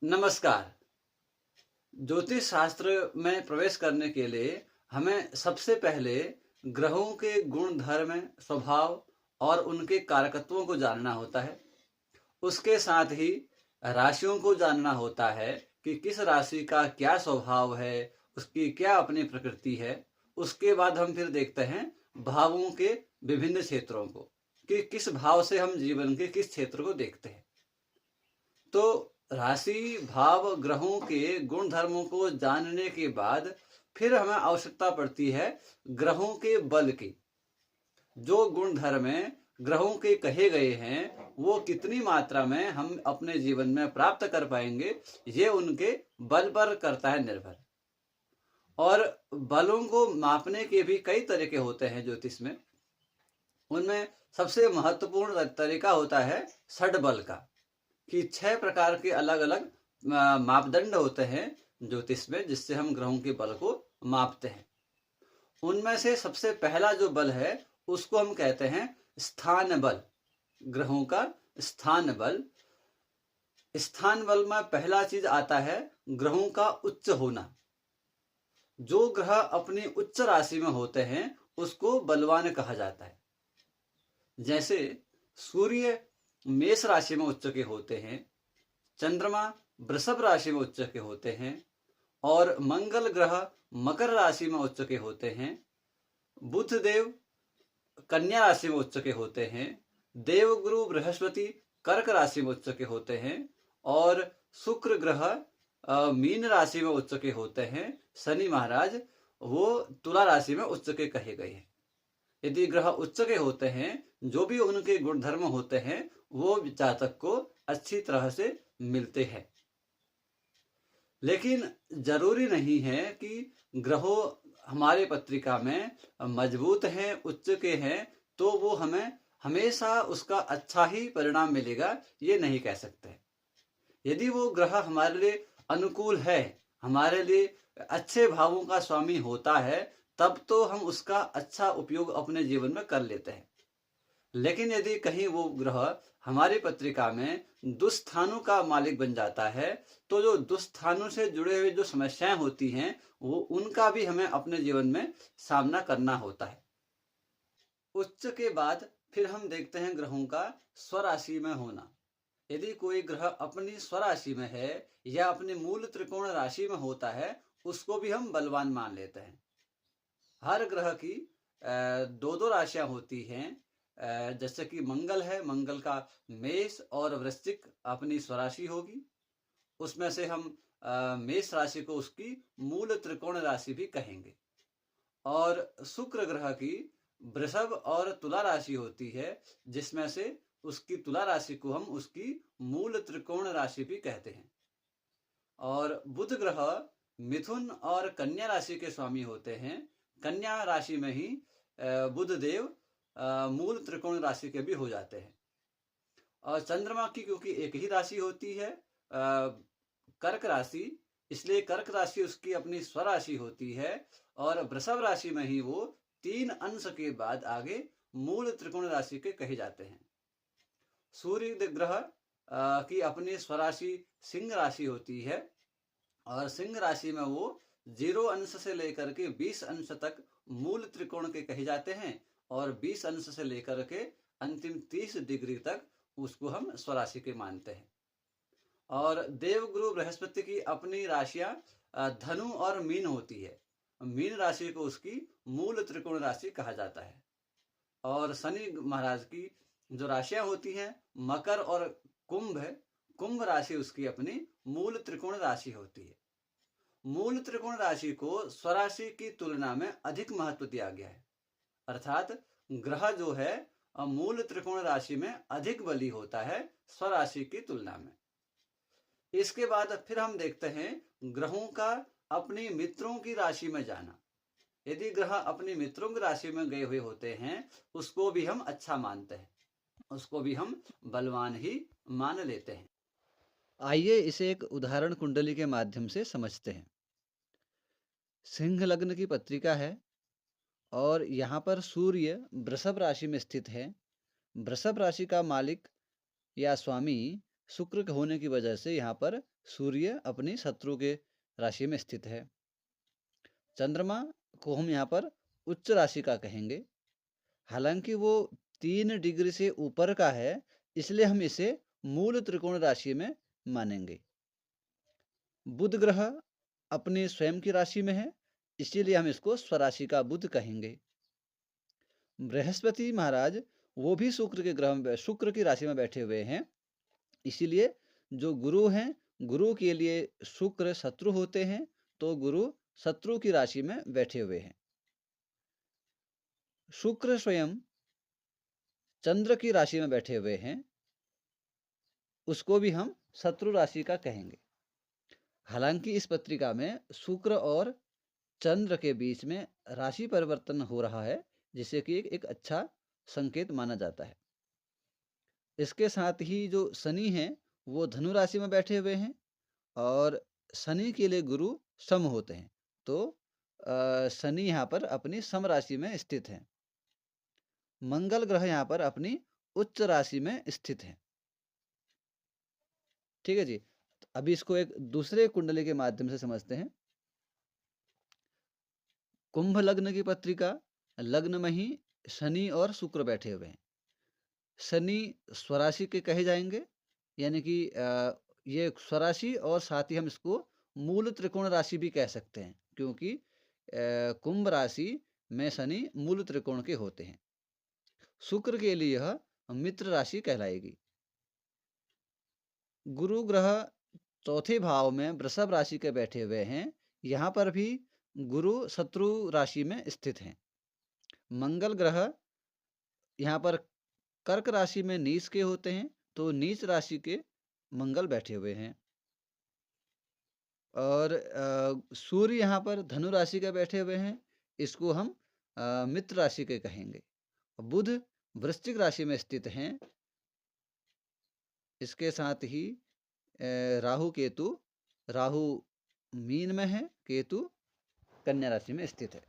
नमस्कार। ज्योतिष शास्त्र में प्रवेश करने के लिए हमें सबसे पहले ग्रहों के गुण धर्म, स्वभाव और उनके कारकत्वों को जानना होता है। उसके साथ ही राशियों को जानना होता है कि किस राशि का क्या स्वभाव है, उसकी क्या अपनी प्रकृति है। उसके बाद हम फिर देखते हैं भावों के विभिन्न क्षेत्रों को, कि किस भाव से हम जीवन के किस क्षेत्र को देखते हैं। तो राशि भाव ग्रहों के गुण धर्मों को जानने के बाद फिर हमें आवश्यकता पड़ती है ग्रहों के बल की। जो गुण धर्म ग्रहों के कहे गए हैं वो कितनी मात्रा में हम अपने जीवन में प्राप्त कर पाएंगे, ये उनके बल पर करता है निर्भर। और बलों को मापने के भी कई तरीके होते हैं ज्योतिष में। उनमें सबसे महत्वपूर्ण तरीका होता है षडबल का, कि 6 प्रकार के अलग अलग मापदंड होते हैं ज्योतिष में, जिससे हम ग्रहों के बल को मापते हैं। उनमें से सबसे पहला जो बल है उसको हम कहते हैं स्थान बल। ग्रहों का स्थान बल। स्थान बल में पहला चीज आता है ग्रहों का उच्च होना। जो ग्रह अपनी उच्च राशि में होते हैं उसको बलवान कहा जाता है। जैसे सूर्य मेष राशि में उच्च के होते हैं, चंद्रमा वृषभ राशि में उच्च के होते हैं, और मंगल ग्रह मकर राशि में उच्च के होते हैं, बुध देव कन्या राशि में उच्च के होते हैं, देवगुरु बृहस्पति कर्क राशि में उच्च के होते हैं, और शुक्र ग्रह मीन राशि में उच्च के होते हैं। शनि महाराज वो तुला राशि में उच्च के कहे गए हैं। यदि ग्रह उच्च के होते हैं, जो भी उनके गुणधर्म होते हैं वो जातक को अच्छी तरह से मिलते हैं। लेकिन जरूरी नहीं है कि ग्रहों हमारे पत्रिका में मजबूत हैं, उच्च के हैं, तो वो हमें हमेशा उसका अच्छा ही परिणाम मिलेगा, ये नहीं कह सकते। यदि वो ग्रह हमारे लिए अनुकूल है, हमारे लिए अच्छे भावों का स्वामी होता है, तब तो हम उसका अच्छा उपयोग अपने जीवन में कर लेते हैं। लेकिन यदि कहीं वो ग्रह हमारी पत्रिका में दुस्थानों का मालिक बन जाता है, तो जो दुस्थानों से जुड़े हुए जो समस्याएं होती हैं वो उनका भी हमें अपने जीवन में सामना करना होता है। उच्च के बाद फिर हम देखते हैं ग्रहों का स्वराशि में होना। यदि कोई ग्रह अपनी स्वराशि में है या अपनी मूल त्रिकोण राशि में होता है, उसको भी हम बलवान मान लेते हैं। हर ग्रह की दो दो राशियां होती हैं। जैसे कि मंगल है, मंगल का मेष और वृश्चिक अपनी स्वराशि होगी। उसमें से हम मेष राशि को उसकी मूल त्रिकोण राशि भी कहेंगे। और शुक्र ग्रह की वृषभ और तुला राशि होती है, जिसमें से उसकी तुला राशि को हम उसकी मूल त्रिकोण राशि भी कहते हैं। और बुध ग्रह मिथुन और कन्या राशि के स्वामी होते हैं। कन्या राशि में ही बुध देव मूल त्रिकोण राशि के भी हो जाते हैं। और चंद्रमा की क्योंकि एक ही राशि होती है, कर्क राशि, इसलिए कर्क राशि उसकी अपनी स्वराशि होती है। और वृषभ राशि में ही वो 3 अंश के बाद आगे मूल त्रिकोण राशि के कहे जाते हैं। सूर्य ग्रह की अपनी स्वराशि सिंह राशि होती है, और सिंह राशि में वो 0 अंश से लेकर के 20 अंश तक मूल त्रिकोण के कहे जाते हैं, और 20 अंश से लेकर के अंतिम 30 डिग्री तक उसको हम स्वराशि के मानते हैं। और देवगुरु बृहस्पति की अपनी राशियां धनु और मीन होती है। मीन राशि को उसकी मूल त्रिकोण राशि कहा जाता है। और शनि महाराज की जो राशियां होती हैं मकर और कुंभ है, कुंभ राशि उसकी अपनी मूल त्रिकोण राशि होती है। मूल त्रिकोण राशि को स्वराशि की तुलना में अधिक महत्व दिया गया है। अर्थात ग्रह जो है मूल त्रिकोण राशि में अधिक बली होता है स्वराशि की तुलना में। इसके बाद फिर हम देखते हैं ग्रहों का अपनी मित्रों की राशि में जाना। यदि ग्रह अपनी मित्रों की राशि में गए हुए होते हैं, उसको भी हम अच्छा मानते हैं, उसको भी हम बलवान ही मान लेते हैं। आइए इसे एक उदाहरण कुंडली के माध्यम से समझते हैं। सिंह लग्न की पत्रिका है और यहाँ पर सूर्य वृषभ राशि में स्थित है। वृषभ राशि का मालिक या स्वामी शुक्र के होने की वजह से यहाँ पर सूर्य अपनी शत्रु के राशि में स्थित है। चंद्रमा को हम यहाँ पर उच्च राशि का कहेंगे। हालांकि वो 3 डिग्री से ऊपर का है, इसलिए हम इसे मूल त्रिकोण राशि में मानेंगे। बुध ग्रह अपने स्वयं की राशि में है, इसीलिए हम इसको स्वराशि का बुध कहेंगे। बृहस्पति महाराज वो भी शुक्र की राशि में बैठे हुए हैं, इसीलिए जो गुरु हैं, गुरु के लिए शुक्र शत्रु होते हैं, तो गुरु शत्रु की राशि में बैठे हुए हैं। शुक्र स्वयं चंद्र की राशि में बैठे हुए हैं, उसको भी हम शत्रु राशि का कहेंगे। हालांकि इस पत्रिका में शुक्र और चंद्र के बीच में राशि परिवर्तन हो रहा है, जिसे कि एक अच्छा संकेत माना जाता है। इसके साथ ही जो शनि हैं, वो धनु राशि में बैठे हुए हैं और शनि के लिए गुरु सम होते हैं, तो शनि यहाँ पर अपनी सम राशि में स्थित हैं। मंगल ग्रह यहाँ पर अपनी उच्च राशि में स्थित है। ठीक है जी। अभी इसको एक दूसरे कुंडली के माध्यम से समझते हैं। कुंभ लग्न की पत्रिका, लग्न में ही शनि और शुक्र बैठे हुए हैं। शनि स्वराशि के कहे जाएंगे, यानी कि ये स्वराशि और साथ ही हम इसको मूल त्रिकोण राशि भी कह सकते हैं, क्योंकि कुंभ राशि में शनि मूल त्रिकोण के होते हैं। शुक्र के लिए यह मित्र राशि कहलाएगी। गुरु ग्रह चौथे भाव में वृषभ राशि के बैठे हुए हैं, यहाँ पर भी गुरु शत्रु राशि में स्थित हैं। मंगल ग्रह यहाँ पर कर्क राशि में नीच के होते हैं, तो नीच राशि के मंगल बैठे हुए हैं। और सूर्य यहाँ पर धनु राशि के बैठे हुए हैं, इसको हम मित्र राशि के कहेंगे। बुध वृश्चिक राशि में स्थित हैं। इसके साथ ही राहु मीन में है, केतु कन्या राशि में स्थित है।